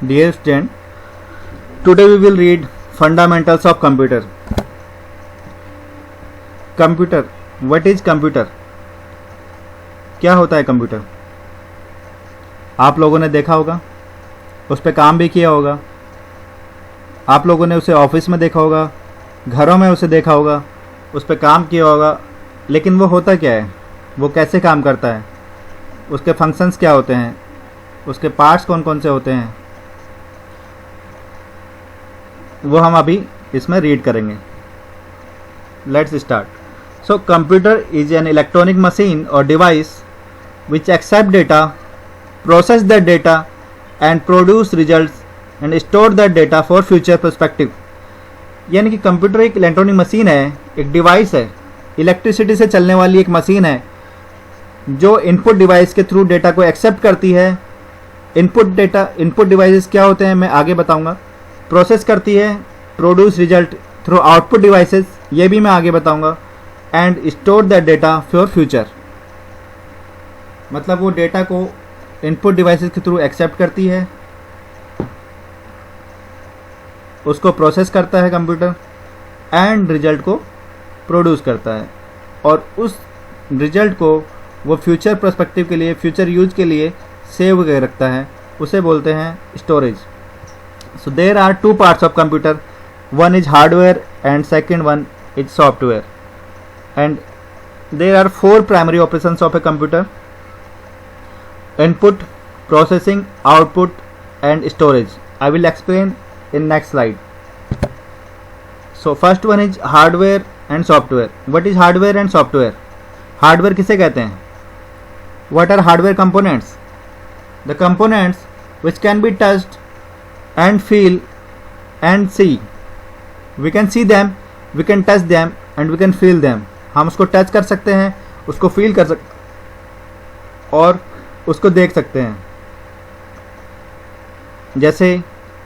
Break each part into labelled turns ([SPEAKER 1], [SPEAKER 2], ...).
[SPEAKER 1] Dear student, today we will read fundamentals of computer. Computer. What is computer? क्या होता है computer? आप लोगों ने देखा होगा, उस पर काम भी किया होगा, आप लोगों ने उसे ऑफिस में देखा होगा, घरों में उसे देखा होगा, उस पर काम किया होगा। लेकिन वो होता क्या है, वो कैसे काम करता है, उसके फंक्शंस क्या होते हैं, उसके पार्ट्स कौन कौन से होते हैं, वो हम अभी इसमें रीड करेंगे। Let's start. So computer is an electronic machine और device which accept data, process that data and produce results and store that data for future perspective। यानी कि कंप्यूटर एक इलेक्ट्रॉनिक मशीन है, एक डिवाइस है, इलेक्ट्रिसिटी से चलने वाली एक मशीन है जो इनपुट डिवाइस के थ्रू डेटा को एक्सेप्ट करती है। इनपुट डिवाइसेस क्या होते हैं मैं आगे बताऊंगा। प्रोसेस करती है, produce result through output devices, ये भी मैं आगे बताऊंगा। And store that data for future, मतलब वो डेटा को इनपुट डिवाइसेस के थ्रू एक्सेप्ट करती है, उसको प्रोसेस करता है कंप्यूटर एंड रिजल्ट को प्रोड्यूस करता है, और उस रिजल्ट को वो फ्यूचर पर्सपेक्टिव के लिए, फ्यूचर यूज के लिए सेव करके रखता है, उसे बोलते हैं storage. So there are two parts of computer, one is hardware and second one is software, and there are four primary operations of a computer: input, processing, output and storage. I will explain in next slide. So first one is hardware and software. What is hardware and software? Hardware किसे कहते हैं? What are hardware components? The components which can be touched and feel and see. We can see them, we can touch them and we can feel them. हम उसको touch कर सकते हैं, उसको feel कर सकते हैं और उसको देख सकते हैं। जैसे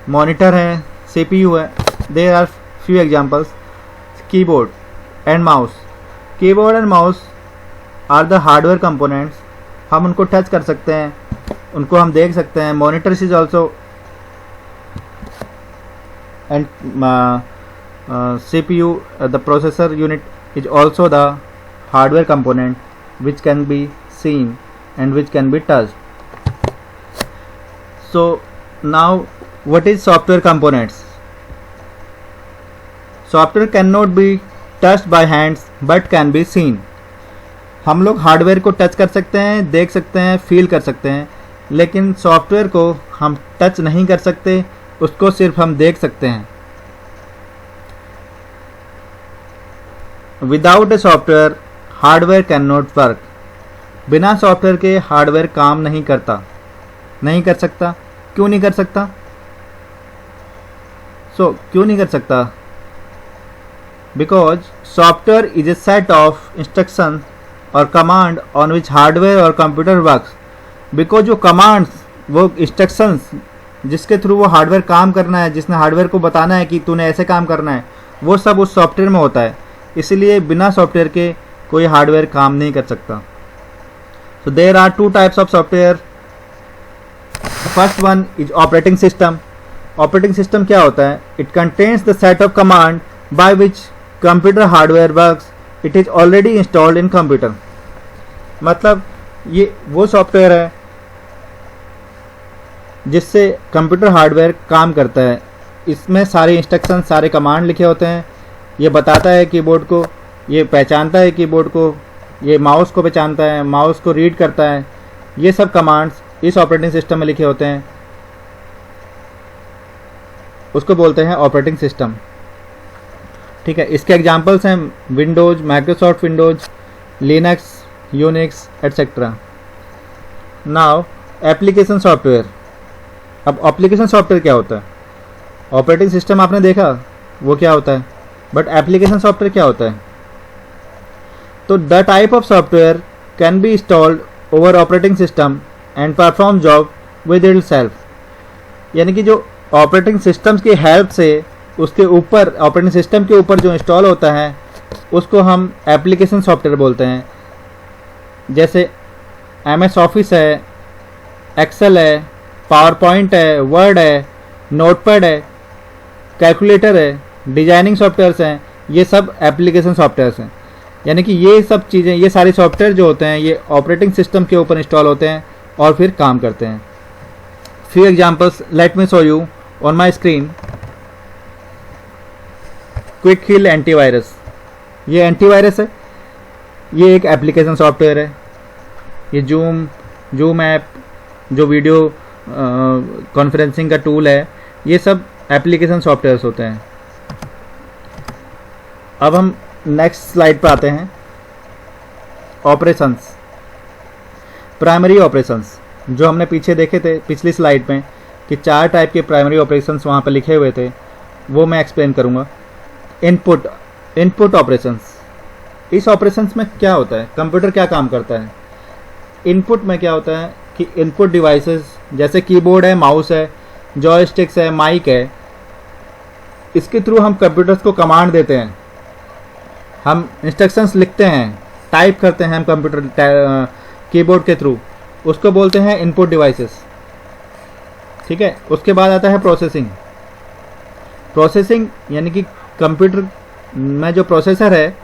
[SPEAKER 1] मॉनिटर है, सीपीयू है। There are few examples: keyboard and mouse. Keyboard and mouse are the hardware components. हम उनको टच कर सकते हैं, उनको हम देख सकते हैं। Monitor is also and CPU, the processor unit is also the hardware component which can be seen and which can be touched. So now what is software components? Software cannot be touched by hands but can be seen. हम लोग hardware को touch कर सकते हैं, देख सकते हैं, feel कर सकते हैं, लेकिन सॉफ्टवेयर को हम टच नहीं कर सकते, उसको सिर्फ हम देख सकते हैं। Without a software, hardware cannot work. बिना सॉफ्टवेयर के हार्डवेयर काम नहीं कर सकता। क्यों नहीं कर सकता? क्यों नहीं कर सकता? Because software is a set of instruction और कमांड ऑन विच हार्डवेयर और कंप्यूटर वर्क्स। बिकॉज जो कमांड्स, वो इंस्ट्रक्शंस जिसके थ्रू वो हार्डवेयर काम करना है, जिसने हार्डवेयर को बताना है कि तूने ऐसे काम करना है, वो सब उस सॉफ्टवेयर में होता है। इसलिए बिना सॉफ्टवेयर के कोई हार्डवेयर काम नहीं कर सकता। So there are two types of software. First one is operating system. Operating system क्या होता है? It contains the set of command by which computer hardware works. It is already installed in computer. मतलब ये वो software है जिससे computer hardware काम करता है। इसमें सारे इंस्ट्रक्शन, सारे कमांड लिखे होते हैं। ये बताता है कीबोर्ड को, ये पहचानता है कीबोर्ड को, ये माउस को पहचानता है, माउस को रीड करता है। ये सब कमांड्स इस ऑपरेटिंग सिस्टम में लिखे होते हैं, उसको बोलते हैं ऑपरेटिंग सिस्टम। ठीक है, इसके एग्जांपल्स हैं Windows, Microsoft Windows, Linux, Unix etcetera. Now application software. अब एप्लीकेशन सॉफ्टवेयर क्या होता है? ऑपरेटिंग सिस्टम आपने देखा वो क्या होता है, बट एप्लीकेशन सॉफ्टवेयर क्या होता है? तो the type of software can be installed over operating system and perform job with it self. यानी कि जो ऑपरेटिंग सिस्टम्स की हेल्प से उसके ऊपर, ऑपरेटिंग सिस्टम के ऊपर जो इंस्टॉल होता है, उसको हम एप्लीकेशन सॉफ्टवेयर बोलते हैं। जैसे MS ऑफिस है, एक्सेल है, पावर पॉइंट है, वर्ड है, नोटपैड है, कैलकुलेटर है, डिजाइनिंग सॉफ्टवेयर्स हैं, ये सब एप्लीकेशन सॉफ्टवेयर्स हैं। यानी कि ये सब चीज़ें, ये सारे सॉफ्टवेयर जो होते हैं ये ऑपरेटिंग सिस्टम के ऊपर इंस्टॉल होते हैं और फिर काम करते हैं। Few examples let me show you on my screen. Quick kill antivirus, ये एंटीवायरस है, ये एक एप्लीकेशन सॉफ्टवेयर है। ये जूम ऐप जो वीडियो कॉन्फ्रेंसिंग का टूल है, ये सब एप्लीकेशन सॉफ्टवेयर्स होते हैं। अब हम नेक्स्ट स्लाइड पर आते हैं। ऑपरेशंस, प्राइमरी ऑपरेशंस जो हमने पीछे देखे थे पिछली स्लाइड में कि 4 टाइप के प्राइमरी ऑपरेशंस वहाँ पर लिखे हुए थे, वो मैं एक्सप्लेन करूँगा। इनपुट ऑपरेशंस, इस ऑपरेशंस में क्या होता है, कंप्यूटर क्या काम करता है। इनपुट में क्या होता है कि इनपुट डिवाइसेस जैसे कीबोर्ड है, माउस है, जॉयस्टिक्स है, माइक है, इसके थ्रू हम कंप्यूटर्स को कमांड देते हैं, हम इंस्ट्रक्शंस लिखते हैं, टाइप करते हैं हम कंप्यूटर कीबोर्ड के थ्रू, उसको बोलते हैं इनपुट डिवाइसेस। ठीक है, उसके बाद आता है प्रोसेसिंग। प्रोसेसिंग यानी कि कंप्यूटर में जो प्रोसेसर है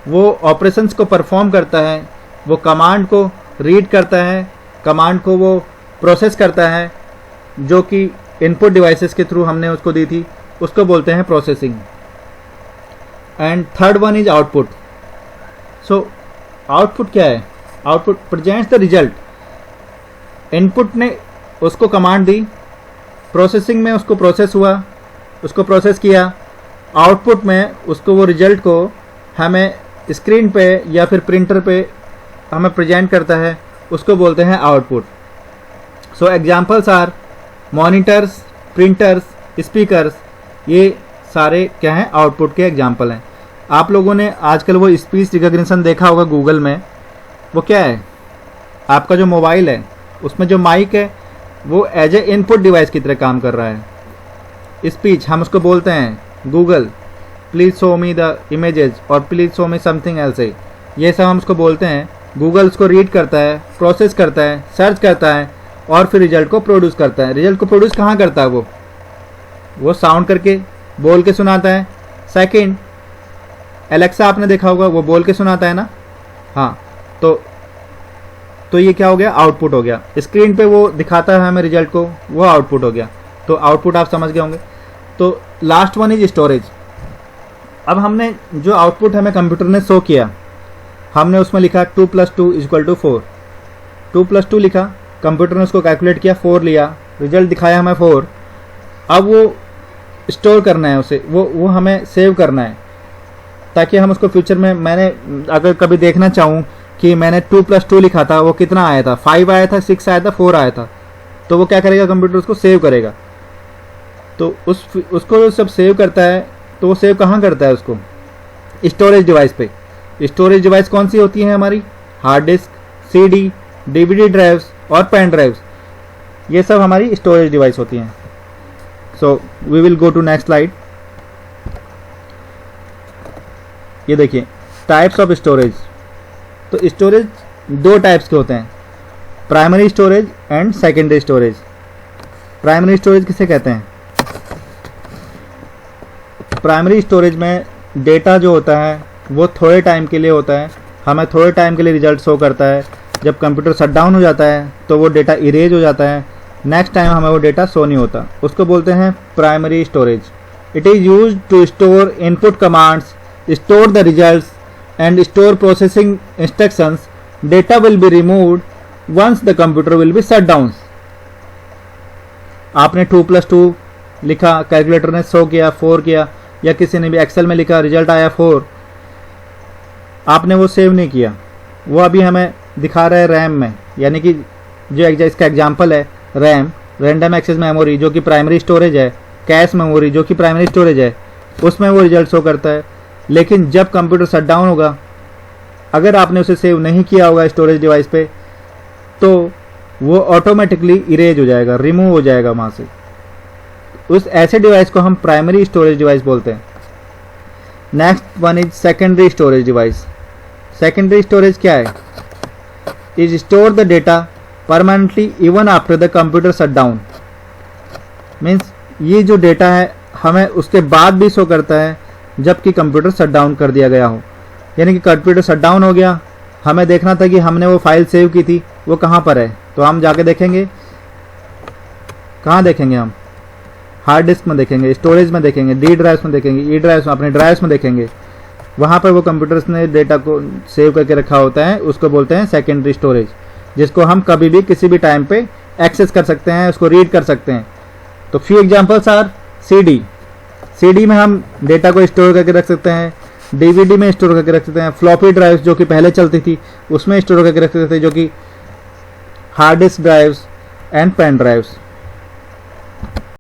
[SPEAKER 1] वो ऑपरेशंस को परफॉर्म करता है, वो कमांड को रीड करता है, कमांड को वो प्रोसेस करता है, जो कि इनपुट डिवाइसेस के थ्रू हमने उसको दी थी, उसको बोलते हैं processing. And third one is output. So output क्या है? Output presents the result. Input ने उसको कमांड दी, प्रोसेसिंग में उसको प्रोसेस हुआ, उसको प्रोसेस किया, आउटपुट में उसको वो रिजल्ट को हमें स्क्रीन पे या फिर प्रिंटर पे हमें प्रेजेंट करता है, उसको बोलते हैं output. So examples are monitors, printers, speakers, ये सारे क्या हैं? आउटपुट के एग्जांपल हैं। आप लोगों ने आजकल वो स्पीच रिकॉग्निशन देखा होगा गूगल में, वो क्या है? आपका जो मोबाइल है उसमें जो माइक है वो एज ए इनपुट डिवाइस की तरह काम कर रहा है। स्पीच हम उसको बोलते हैं Google please show me the images और please show me something else, ये सब हम उसको बोलते हैं। गूगल उसको रीड करता है, प्रोसेस करता है, सर्च करता है और फिर रिजल्ट को प्रोड्यूस करता है। रिजल्ट को प्रोड्यूस कहाँ करता है? वो साउंड करके बोल के सुनाता है। सेकंड, एलेक्सा आपने देखा होगा, वो बोल के सुनाता है ना। हाँ, तो ये क्या हो गया? आउटपुट हो गया। स्क्रीन पे वो दिखाता है हमें रिजल्ट को, वो आउटपुट हो गया। तो आउटपुट आप समझ गए होंगे। तो लास्ट वन इज स्टोरेज। अब हमने जो आउटपुट हमें कंप्यूटर ने शो किया, हमने उसमें लिखा 2 + 2 = 4। 2 + 2 लिखा, कंप्यूटर ने उसको कैलकुलेट किया, 4 लिया, रिजल्ट दिखाया हमें 4। अब वो स्टोर करना है उसे, वो हमें सेव करना है ताकि हम उसको फ्यूचर में, मैंने अगर कभी देखना चाहूँ कि मैंने 2 + 2 लिखा था, वो कितना आया था, 5 आया था, 6 आया था, 4 आया था, तो वो क्या करेगा? कंप्यूटर उसको सेव करेगा। तो उसको जब सेव करता है तो वो सेव कहाँ करता है? उसको स्टोरेज डिवाइस पे। स्टोरेज डिवाइस कौन सी होती है हमारी? Hard disk, CD, DVD drives और पेन ड्राइव्स, ये सब हमारी स्टोरेज डिवाइस होती हैं। So we will go to next slide. ये देखिए टाइप्स ऑफ स्टोरेज। तो स्टोरेज 2 टाइप्स के होते हैं, primary storage and secondary storage. Primary storage किसे कहते हैं? प्राइमरी स्टोरेज में डेटा जो होता है वो थोड़े टाइम के लिए होता है, हमें थोड़े टाइम के लिए रिजल्ट शो करता है। जब कंप्यूटर शट डाउन हो जाता है तो वो डेटा इरेज हो जाता है, नेक्स्ट टाइम हमें वो डेटा शो नहीं होता, उसको बोलते हैं primary storage. It is used to store input commands, store the results and store processing instructions. Data will be removed once the computer will be shut down. आपने 2 + 2 लिखा, calculator ने शो किया 4 किया, या किसी ने भी एक्सेल में लिखा, रिजल्ट आया 4, आपने वो सेव नहीं किया, वो अभी हमें दिखा रहा है रैम में। यानी कि जो इसका एग्जांपल है रैम, रैंडम एक्सेस मेमोरी, जो कि प्राइमरी स्टोरेज है, कैश मेमोरी जो कि प्राइमरी स्टोरेज है, उसमें वो रिजल्ट शो करता है। लेकिन जब कंप्यूटर शट डाउन होगा, अगर आपने उसे सेव नहीं किया होगा स्टोरेज डिवाइस पे, तो वो ऑटोमेटिकली इरेज हो जाएगा, रिमूव हो जाएगा वहाँ से। उस ऐसे डिवाइस को हम प्राइमरी स्टोरेज डिवाइस बोलते हैं। Next one is secondary storage device. Secondary storage क्या है? Is store the data permanently even after the computer shut down. Means ये जो डेटा है हमें उसके बाद भी शो करता है जबकि कंप्यूटर शट डाउन कर दिया गया हो। यानी कि कंप्यूटर शट डाउन हो गया, हमें देखना था कि हमने वो फाइल सेव की थी वो कहाँ पर है, तो हम जाके देखेंगे। कहाँ देखेंगे? हम हार्ड डिस्क में देखेंगे, स्टोरेज में देखेंगे, डी ड्राइव्स में देखेंगे, ई ड्राइव्स में, अपने ड्राइव्स में देखेंगे। वहाँ पर वो कंप्यूटर्स ने डेटा को सेव करके रखा होता है, उसको बोलते हैं सेकेंडरी स्टोरेज, जिसको हम कभी भी किसी भी टाइम पे एक्सेस कर सकते हैं, उसको रीड कर सकते हैं। तो few examples are CD. CD में हम डेटा को स्टोर करके रख सकते हैं, डीवीडी में स्टोर करके रख सकते हैं, फ्लॉपी ड्राइव्स जो कि पहले चलती थी उसमें स्टोर करके रख सकते थे, जो कि hard disk drives and pen drives.